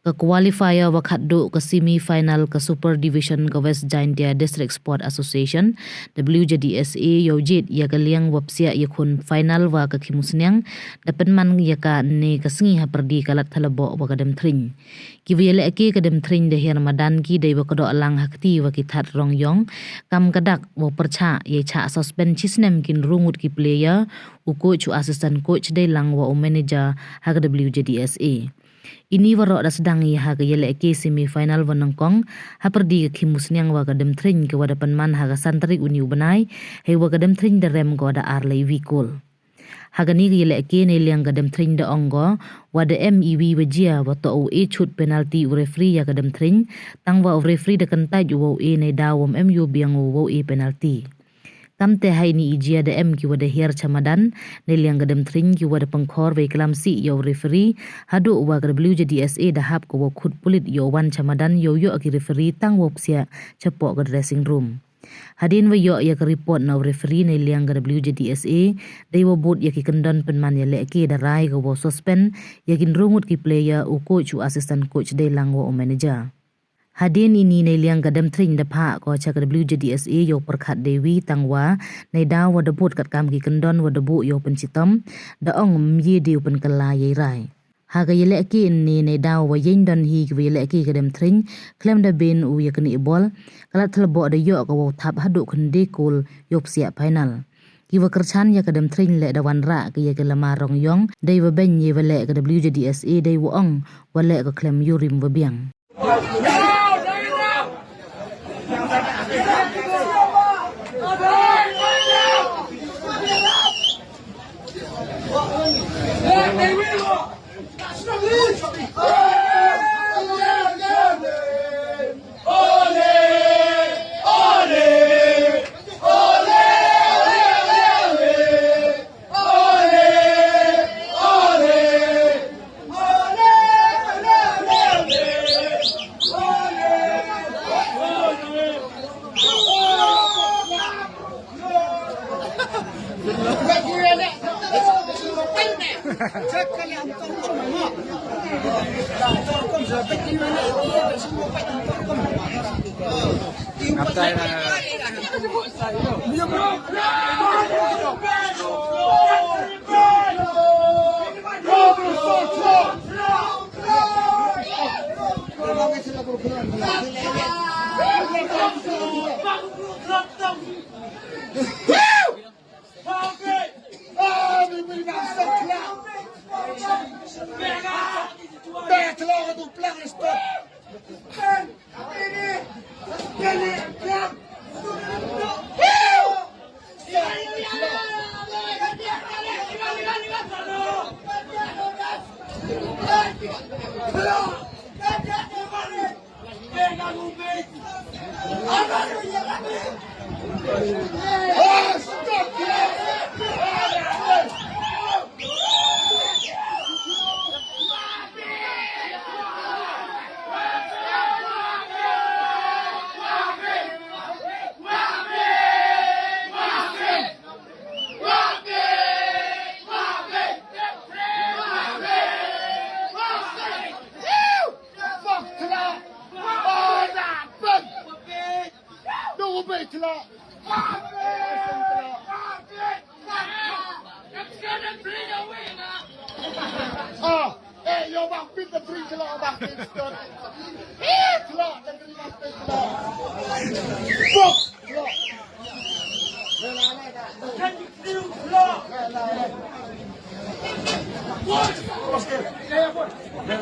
ke qualifier wakat do ke semi final ke Super Division ke West Jaintia District Sport Association WJDSA yojit ya ke liang wapsia ya kun final wa ke kimusnyang dapat man ya ka ne ke sengi ha perdi kalat thalabo wa kadem tring ki wele ke kadem tring de her Ramadan ki de wa kodo alang hakti wa ki that rong yong kam kadak wa percha ye cha suspend chisnem kin rungut ki player u coach assistant coach de lang wa manager ha WJDSA. Ini warok da sedang ia ke yele ke semi final wanangkong ha perdi ke kimusnyang wa kadem tring ke wadapan man ha santri uni ubanai he wa kadem tring de rem ko da arlei wikul ha gani ke yele ke ne liang kadem tring de onggo wa de MEV wajia wa to o e chut penalty u referee ya kadem tring tang wa referee de kentai ju wo e ne dawom MU biang wo e penalty kamte hai ni ijia de M ki wada her chamadan ne liang gadam tring ki wada pangkhor ve kalam si yo referee hadu wa WJDSA da hap ko khut pulit yo wan chamadan yo ki referee tang wop sia chapo ga dressing room hadin wa yo ya report na referee ne liang ga WJDSA dei wo bot ya ki kendon penman ya le ki da rai go suspend ya kin rungut ki player u coach u assistant coach de lang wo manager. Hadin ini ne liang gadam tring da pha ko cha WJDSA yo perkhat dewi tangwa ne da wa debut kat kam ki kendon wa debu yo pencitam da ong mye diu pen kala ye rai ha ga yele ki ni ne da wa yin don hi ki yele ki gadam tring klem da ben u ya kani bol kala thlbo da yo ko thap hadu khun de kul yop sia final ki wa kerchan ya gadam tring le da wan ra ki ya kelama rong yong dei wa ben ye wa le ka WJDSA dei wa ong wa le ka klem yurim wa biang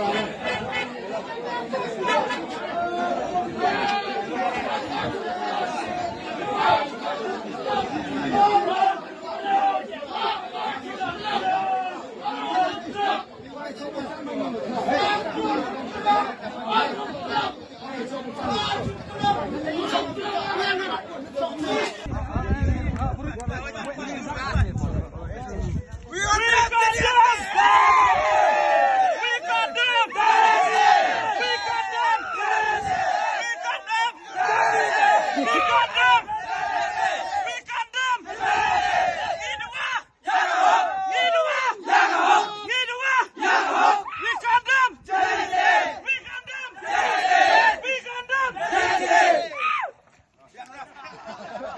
What?